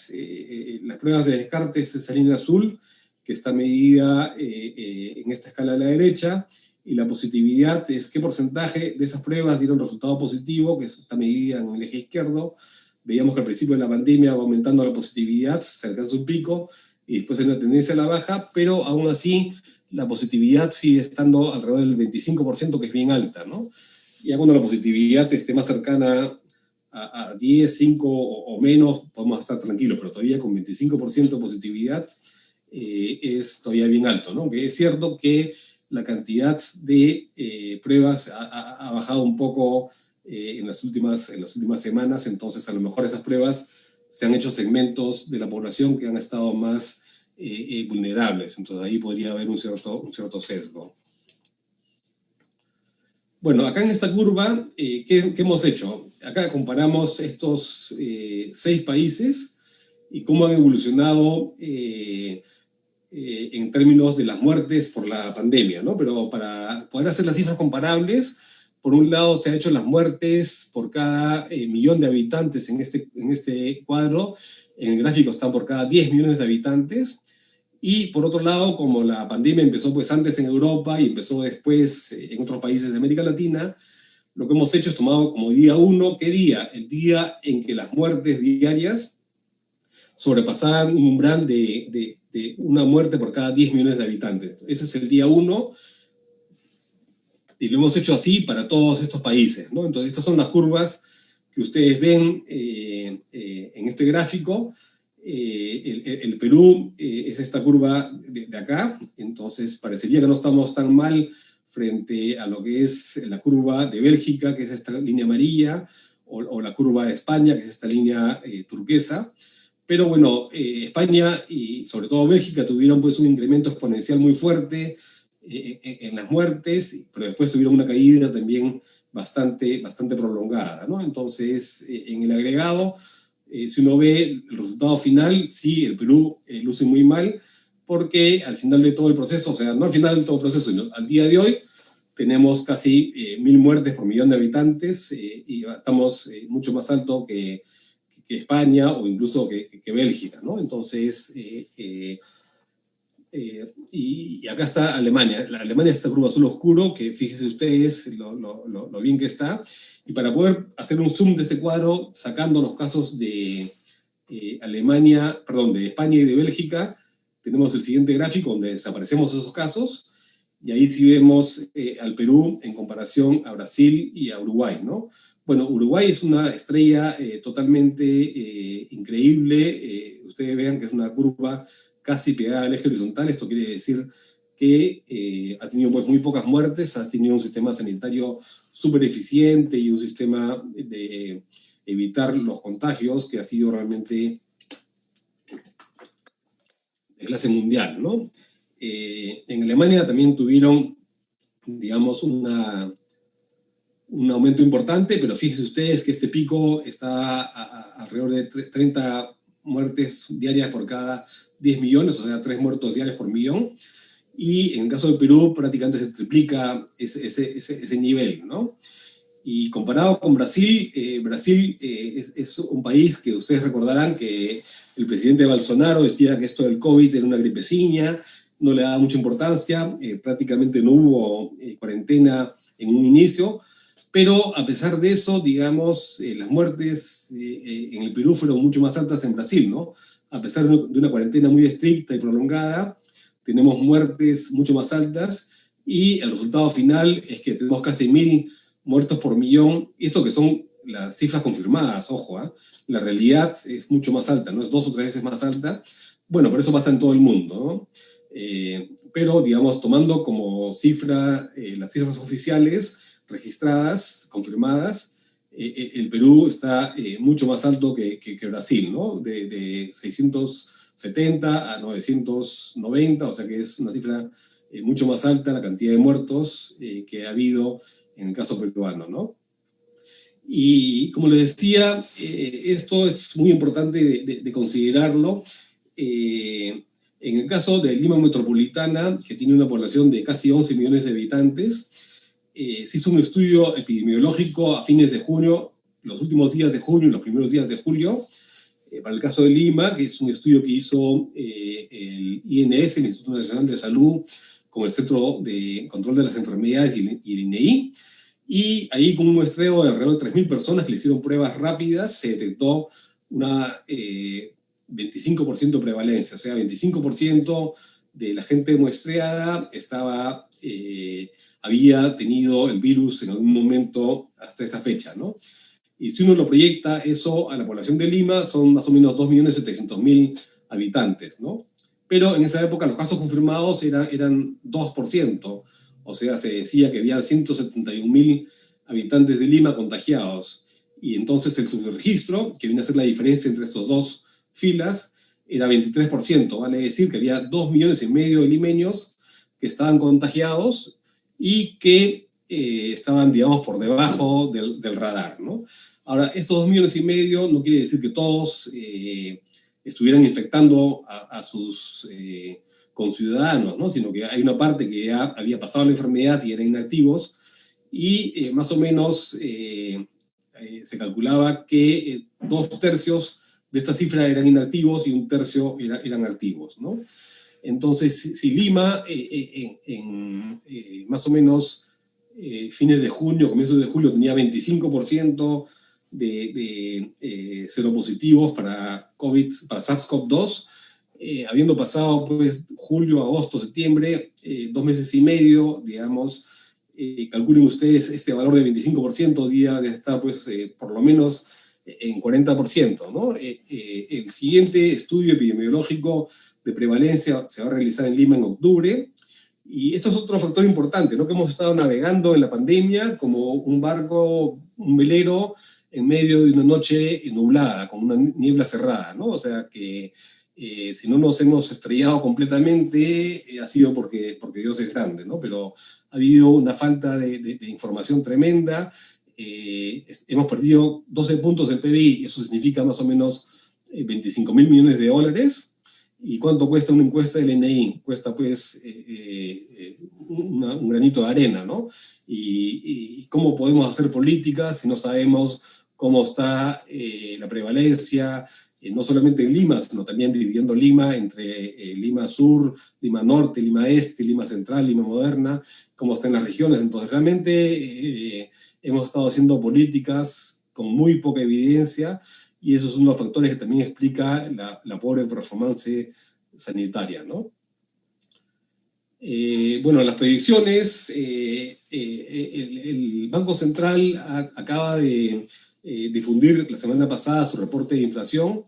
A: Las pruebas de descarte es esa línea azul, que está medida en esta escala a la derecha, y la positividad es qué porcentaje de esas pruebas dieron resultado positivo, que está medida en el eje izquierdo. Veíamos que al principio de la pandemia va aumentando la positividad, se alcanza un pico, y después hay una tendencia a la baja, pero aún así la positividad sigue estando alrededor del 25%, que es bien alta, ¿no? Ya cuando la positividad esté más cercana a 10, 5 o menos, podemos estar tranquilos, pero todavía con 25% de positividad es todavía bien alto, ¿no? Que es cierto que la cantidad de pruebas ha bajado un poco en las últimas semanas, entonces a lo mejor esas pruebas se han hecho segmentos de la población que han estado más vulnerables, entonces ahí podría haber un cierto sesgo. Bueno, acá en esta curva, ¿qué hemos hecho? Acá comparamos estos 6 países y cómo han evolucionado en términos de las muertes por la pandemia, ¿no? Pero para poder hacer las cifras comparables, por un lado se han hecho las muertes por cada millón de habitantes en este cuadro, en el gráfico están por cada 10 millones de habitantes, y por otro lado, como la pandemia empezó pues antes en Europa y empezó después en otros países de América Latina, lo que hemos hecho es tomado como día 1, ¿qué día? El día en que las muertes diarias sobrepasaban un umbral de una muerte por cada 10 millones de habitantes. Ese es el día 1 y lo hemos hecho así para todos estos países, ¿no? Entonces, estas son las curvas que ustedes ven en este gráfico. El Perú es esta curva de acá, entonces parecería que no estamos tan mal frente a lo que es la curva de Bélgica, que es esta línea amarilla, o la curva de España, que es esta línea turquesa. Pero bueno, España y sobre todo Bélgica tuvieron pues un incremento exponencial muy fuerte en las muertes, pero después tuvieron una caída también bastante prolongada, ¿no? Entonces, en el agregado, si uno ve el resultado final, sí, el Perú luce muy mal, porque al final de todo el proceso, o sea, no al final de todo el proceso, sino al día de hoy, tenemos casi 1.000 muertes por millón de habitantes y estamos mucho más alto que España o incluso que Bélgica, ¿no? Entonces, y acá está Alemania. Alemania es esta curva azul oscuro, que fíjense ustedes lo bien que está. Y para poder hacer un zoom de este cuadro, sacando los casos de Alemania, perdón, de España y de Bélgica, tenemos el siguiente gráfico donde desaparecemos esos casos. Y ahí sí vemos al Perú en comparación a Brasil y a Uruguay, ¿no? Bueno, Uruguay es una estrella totalmente increíble. Ustedes vean que es una curva casi pegada al eje horizontal. Esto quiere decir que ha tenido pues, muy pocas muertes, ha tenido un sistema sanitario súper eficiente y un sistema de evitar los contagios que ha sido realmente de clase mundial, ¿no? En Alemania también tuvieron, digamos, un aumento importante, pero fíjense ustedes que este pico está alrededor de 30 muertes diarias por cada 10 millones, o sea, 3 muertos diarios por millón, y en el caso de Perú prácticamente se triplica ese nivel, ¿no? Y comparado con Brasil, Brasil es un país que ustedes recordarán que el presidente Bolsonaro decía que esto del COVID era una gripeciña, no le daba mucha importancia, prácticamente no hubo cuarentena en un inicio, pero a pesar de eso, digamos, las muertes en el Perú fueron mucho más altas en Brasil, ¿no? A pesar de una cuarentena muy estricta y prolongada, tenemos muertes mucho más altas y el resultado final es que tenemos casi 1.000 muertos por millón, y esto que son las cifras confirmadas, ojo, ¿eh? La realidad es mucho más alta, ¿no? Es 2 o 3 veces más alta. Bueno, pero eso pasa en todo el mundo, ¿no? Pero, digamos, tomando como cifra las cifras oficiales registradas, confirmadas, el Perú está mucho más alto que Brasil, ¿no? De 670 a 990, o sea que es una cifra mucho más alta la cantidad de muertos que ha habido en el caso peruano, ¿no? Y como les decía, esto es muy importante de considerarlo. En el caso de Lima Metropolitana, que tiene una población de casi 11 millones de habitantes, se hizo un estudio epidemiológico a fines de junio, los últimos días de junio y los primeros días de julio, para el caso de Lima, que es un estudio que hizo el INS, el Instituto Nacional de Salud, con el Centro de Control de las Enfermedades y el INEI, y ahí con un muestreo de alrededor de 3.000 personas que le hicieron pruebas rápidas, se detectó una 25% de prevalencia, o sea, 25% de la gente muestreada había tenido el virus en algún momento hasta esa fecha, ¿no? Y si uno lo proyecta eso a la población de Lima, son más o menos 2.700.000 habitantes, ¿no? Pero en esa época los casos confirmados eran 2%, o sea, se decía que había 171.000 habitantes de Lima contagiados. Y entonces el subregistro, que viene a ser la diferencia entre estos dos filas, era 23%, vale decir que había 2,5 millones de limeños que estaban contagiados y que estaban, digamos, por debajo del radar, ¿no? Ahora, estos 2,5 millones no quiere decir que todos estuvieran infectando a sus conciudadanos, ¿no? Sino que hay una parte que ya había pasado la enfermedad y eran inactivos, y más o menos se calculaba que 2/3 de esta cifra eran inactivos y 1/3 eran activos, ¿no? Entonces, si Lima más o menos fines de junio, comienzos de julio, tenía 25% de seropositivos para COVID, para SARS-CoV-2, habiendo pasado pues julio, agosto, septiembre, 2 meses y medio, digamos, calculen ustedes este valor de 25%, día de estar pues por lo menos en 40%, ¿no? El siguiente estudio epidemiológico de prevalencia se va a realizar en Lima en octubre, y esto es otro factor importante, ¿no? Que hemos estado navegando en la pandemia como un barco, un velero, en medio de una noche nublada, con una niebla cerrada, ¿no? O sea que si no nos hemos estrellado completamente, ha sido porque Dios es grande, ¿no? Pero ha habido una falta de información tremenda. Hemos perdido 12 puntos del PBI, eso significa más o menos 25.000 millones de dólares. ¿Y cuánto cuesta una encuesta del INEI? Cuesta pues un granito de arena, ¿no? Y cómo podemos hacer políticas si no sabemos cómo está la prevalencia, no solamente en Lima, sino también dividiendo Lima entre Lima Sur, Lima Norte, Lima Este, Lima Central, Lima Moderna, cómo está en las regiones. Entonces realmente hemos estado haciendo políticas con muy poca evidencia, y eso es uno de los factores que también explica la pobre performance sanitaria, ¿no? Bueno, las predicciones, el Banco Central acaba de difundir la semana pasada su reporte de inflación.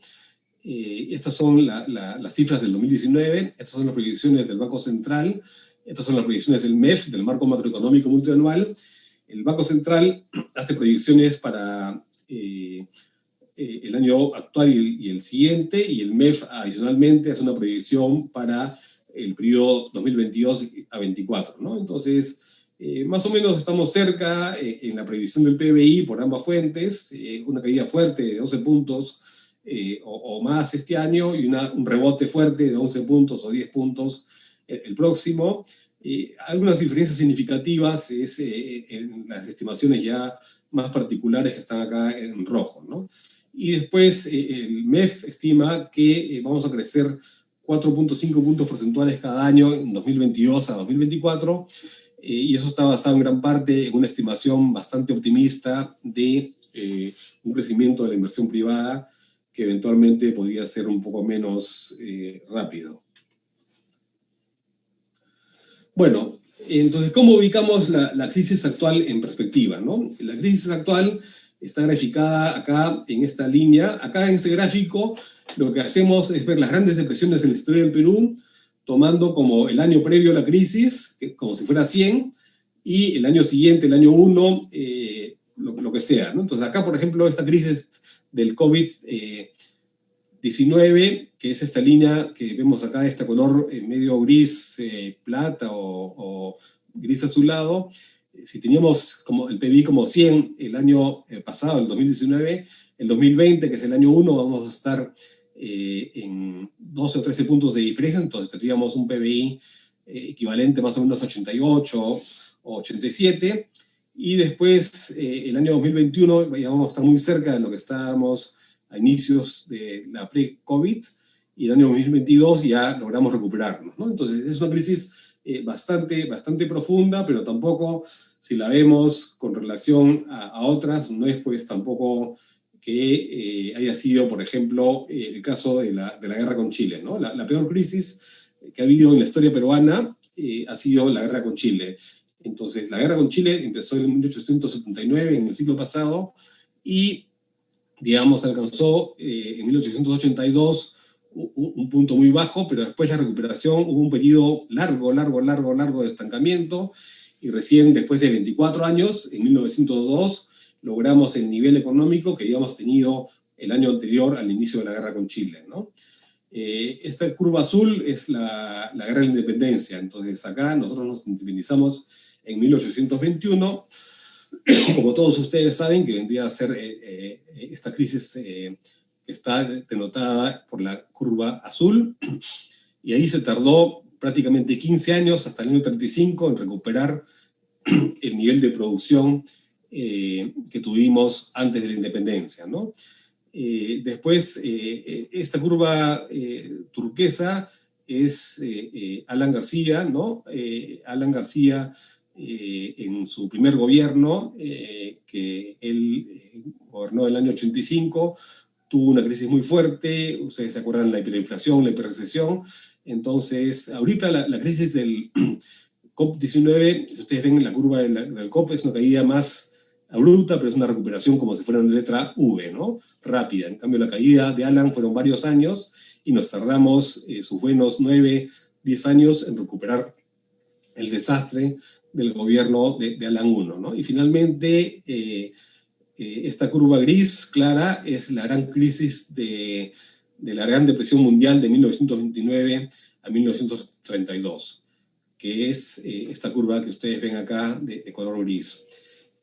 A: Estas son las cifras del 2019, estas son las proyecciones del Banco Central, estas son las proyecciones del MEF, del Marco Macroeconómico Multianual. El Banco Central hace proyecciones para el año actual y el siguiente, y el MEF adicionalmente hace una proyección para el periodo 2022 a 2024, ¿no? Entonces, más o menos estamos cerca en la previsión del PBI por ambas fuentes, una caída fuerte de 12 puntos o más este año, y un rebote fuerte de 11 puntos o 10 puntos el próximo. Algunas diferencias significativas es en las estimaciones ya más particulares que están acá en rojo, ¿no? Y después el MEF estima que vamos a crecer 4,5 puntos porcentuales cada año en 2022 a 2024, y eso está basado en gran parte en una estimación bastante optimista de un crecimiento de la inversión privada que eventualmente podría ser un poco menos rápido. Bueno, entonces, ¿cómo ubicamos la crisis actual en perspectiva, ¿no? La crisis actual está graficada acá en esta línea. Acá en este gráfico lo que hacemos es ver las grandes depresiones en la historia del Perú, tomando como el año previo a la crisis, como si fuera 100, y el año siguiente, el año 1, lo que sea, ¿no? Entonces acá, por ejemplo, esta crisis del COVID-19, que es esta línea que vemos acá, este color medio gris plata o gris azulado. Si teníamos como el PBI como 100 el año pasado, el 2019, el 2020, que es el año 1, vamos a estar en 12 o 13 puntos de diferencia, entonces tendríamos un PBI equivalente más o menos a 88 o 87, y después el año 2021 ya vamos a estar muy cerca de lo que estábamos a inicios de la pre-COVID, y el año 2022 ya logramos recuperarnos, ¿no? Entonces es una crisis bastante profunda, pero tampoco, si la vemos con relación a otras, no es pues tampoco que haya sido, por ejemplo, el caso de la guerra con Chile, ¿no? La peor crisis que ha habido en la historia peruana ha sido la guerra con Chile. Entonces, la guerra con Chile empezó en 1879, en el siglo pasado, y, digamos, alcanzó en 1882 un punto muy bajo, pero después la recuperación, hubo un periodo largo de estancamiento, y recién después de 24 años, en 1902, logramos el nivel económico que habíamos tenido el año anterior al inicio de la guerra con Chile, ¿no? Esta curva azul es la guerra de la independencia. Entonces acá nosotros nos independizamos en 1821, como todos ustedes saben, que vendría a ser esta crisis que está denotada por la curva azul, y ahí se tardó prácticamente 15 años, hasta el año 35, en recuperar el nivel de producción que tuvimos antes de la independencia, ¿no? Después, esta curva turquesa es Alan García, ¿no? Alan García, en su primer gobierno, que él gobernó el año 85, tuvo una crisis muy fuerte, ustedes se acuerdan la hiperinflación, la hiperrecesión. Entonces, ahorita la crisis del COP19, si ustedes ven la curva del COP, es una caída más abrupta, pero es una recuperación como si fuera una letra V, ¿no? Rápida. En cambio, la caída de Alan fueron varios años y nos tardamos sus buenos 9, 10 años en recuperar el desastre del gobierno de Alan I, ¿no? Y finalmente, esta curva gris clara es la gran crisis de la Gran Depresión Mundial de 1929 a 1932, que es esta curva que ustedes ven acá de color gris.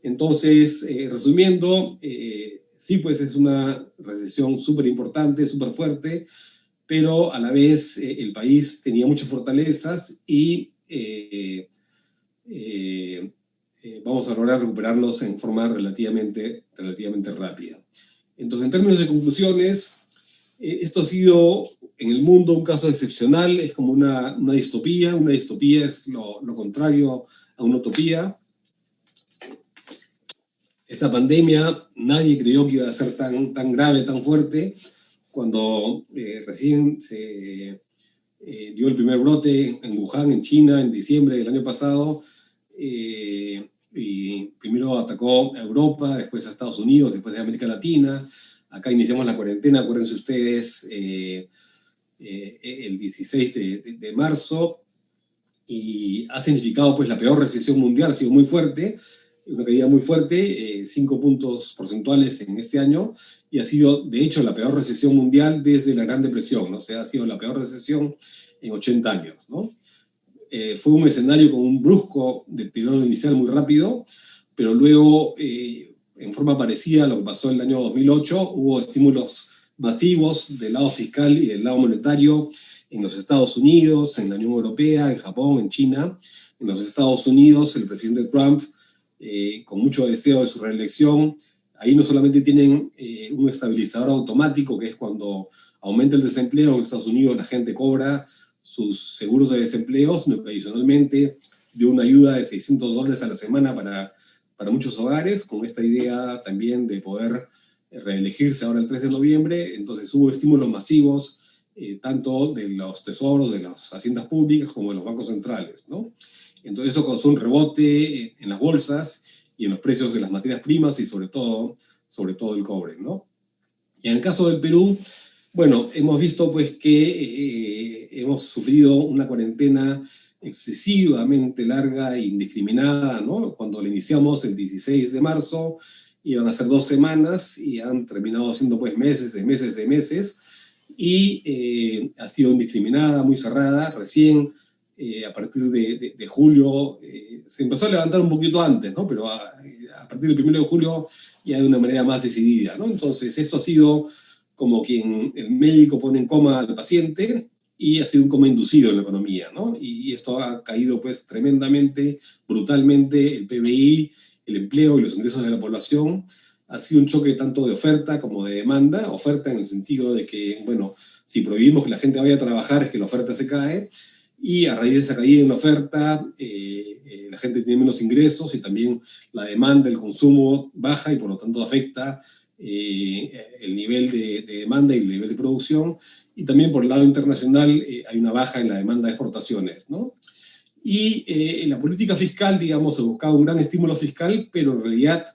A: Entonces, resumiendo, sí, pues es una recesión súper importante, súper fuerte, pero a la vez el país tenía muchas fortalezas y vamos a lograr recuperarnos en forma relativamente rápida. Entonces, en términos de conclusiones, esto ha sido en el mundo un caso excepcional, es como una distopía. Una distopía es lo contrario a una utopía. Esta pandemia nadie creyó que iba a ser tan grave, tan fuerte. Cuando recién se dio el primer brote en Wuhan, en China, en diciembre del año pasado, y primero atacó a Europa, después a Estados Unidos, después de América Latina. Acá iniciamos la cuarentena, acuérdense ustedes, el 16 de marzo, y ha significado pues la peor recesión mundial, ha sido muy fuerte, una caída muy fuerte, 5 puntos porcentuales en este año, y ha sido de hecho la peor recesión mundial desde la Gran Depresión, ¿no? O sea, ha sido la peor recesión en 80 años, ¿no? Fue un escenario con un brusco deterioro inicial muy rápido, pero luego, en forma parecida a lo que pasó en el año 2008, hubo estímulos masivos del lado fiscal y del lado monetario en los Estados Unidos, en la Unión Europea, en Japón, en China. En los Estados Unidos, el presidente Trump, con mucho deseo de su reelección, ahí no solamente tienen un estabilizador automático, que es cuando aumenta el desempleo en Estados Unidos, la gente cobra sus seguros de desempleo, sino que adicionalmente dio una ayuda de $600 a la semana para muchos hogares, con esta idea también de poder reelegirse ahora el 3 de noviembre. Entonces hubo estímulos masivos, tanto de los tesoros, de las haciendas públicas, como de los bancos centrales, ¿no? Entonces eso causó un rebote en las bolsas y en los precios de las materias primas y sobre todo el cobre, ¿no? Y en el caso del Perú, bueno, hemos visto pues que hemos sufrido una cuarentena excesivamente larga e indiscriminada, ¿no? Cuando la iniciamos el 16 de marzo, iban a ser 2 semanas y han terminado siendo pues meses, y ha sido indiscriminada, muy cerrada. Recién, a partir de julio, se empezó a levantar un poquito antes, ¿no? Pero a partir del 1 de julio ya de una manera más decidida, ¿no? Entonces, esto ha sido como quien el médico pone en coma al paciente y ha sido un coma inducido en la economía, ¿no? Y esto ha caído pues tremendamente, brutalmente, el PBI, el empleo y los ingresos de la población. Ha sido un choque tanto de oferta como de demanda. Oferta en el sentido de que, bueno, si prohibimos que la gente vaya a trabajar es que la oferta se cae, y a raíz de esa caída en la oferta, la gente tiene menos ingresos y también la demanda, el consumo baja y por lo tanto afecta el nivel de demanda y el nivel de producción. Y también por el lado internacional hay una baja en la demanda de exportaciones, ¿no? Y en la política fiscal, digamos, se buscaba un gran estímulo fiscal, pero en realidad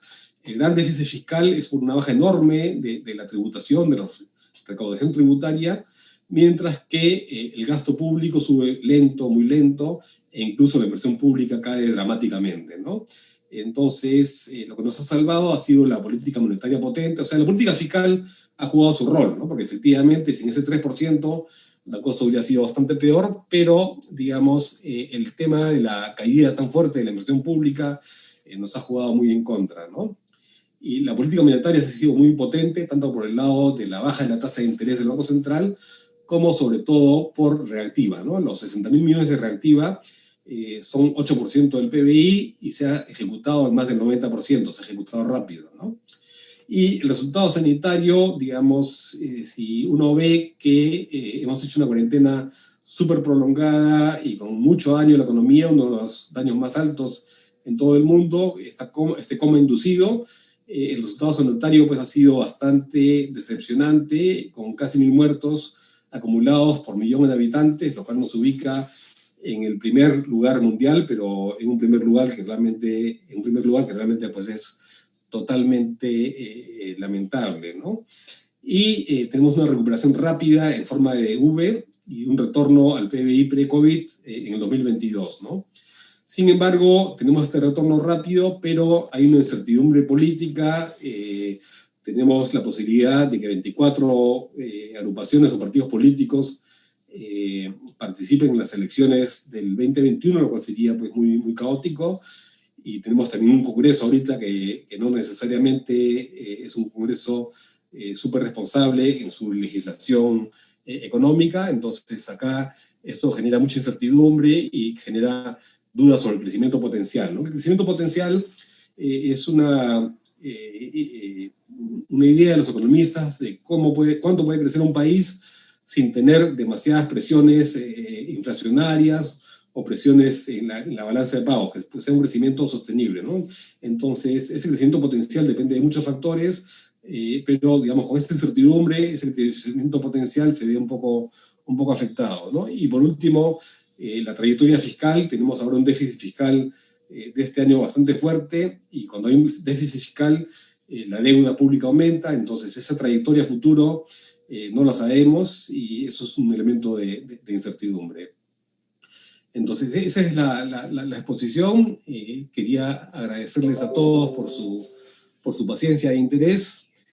A: el gran déficit fiscal es por una baja enorme de la tributación, de la recaudación tributaria, mientras que el gasto público sube lento, muy lento, e incluso la inversión pública cae dramáticamente, ¿no? Entonces, lo que nos ha salvado ha sido la política monetaria potente. O sea, la política fiscal ha jugado su rol, ¿no? Porque efectivamente, sin ese 3%, la cosa hubiera sido bastante peor, pero, digamos, el tema de la caída tan fuerte de la inversión pública nos ha jugado muy en contra, ¿no? Y la política monetaria ha sido muy potente, tanto por el lado de la baja de la tasa de interés del Banco Central, como sobre todo por reactiva, ¿no? Los 60.000 millones de reactiva son 8% del PBI y se ha ejecutado en más del 90%, se ha ejecutado rápido, ¿no? Y el resultado sanitario, digamos, si uno ve que hemos hecho una cuarentena súper prolongada y con mucho daño a la economía, uno de los daños más altos en todo el mundo, este coma inducido, el resultado sanitario pues, ha sido bastante decepcionante, con casi 1.000 muertos acumulados por millón de habitantes, lo cual nos ubica en el primer lugar mundial, pero en un primer lugar que realmente pues, es totalmente lamentable, ¿no? Y tenemos una recuperación rápida en forma de V y un retorno al PBI pre-COVID en el 2022, ¿no? Sin embargo, tenemos este retorno rápido, pero hay una incertidumbre política. Tenemos la posibilidad de que 24 agrupaciones o partidos políticos participen en las elecciones del 2021, lo cual sería pues, muy, muy caótico. Y tenemos también un Congreso ahorita que no necesariamente es un Congreso súper responsable en su legislación económica. Entonces acá esto genera mucha incertidumbre y genera dudas sobre el crecimiento potencial, ¿no? El crecimiento potencial es una idea de los economistas de cuánto puede crecer un país sin tener demasiadas presiones inflacionarias o presiones en la balanza de pagos, que sea un crecimiento sostenible, ¿no? Entonces, ese crecimiento potencial depende de muchos factores, pero, digamos, con esta incertidumbre, ese crecimiento potencial se ve un poco afectado, ¿no? Y por último, la trayectoria fiscal, tenemos ahora un déficit fiscal de este año bastante fuerte, y cuando hay un déficit fiscal, la deuda pública aumenta, entonces esa trayectoria futuro no la sabemos, y eso es un elemento de incertidumbre. Entonces, esa es la exposición. Quería agradecerles a todos por su paciencia e interés.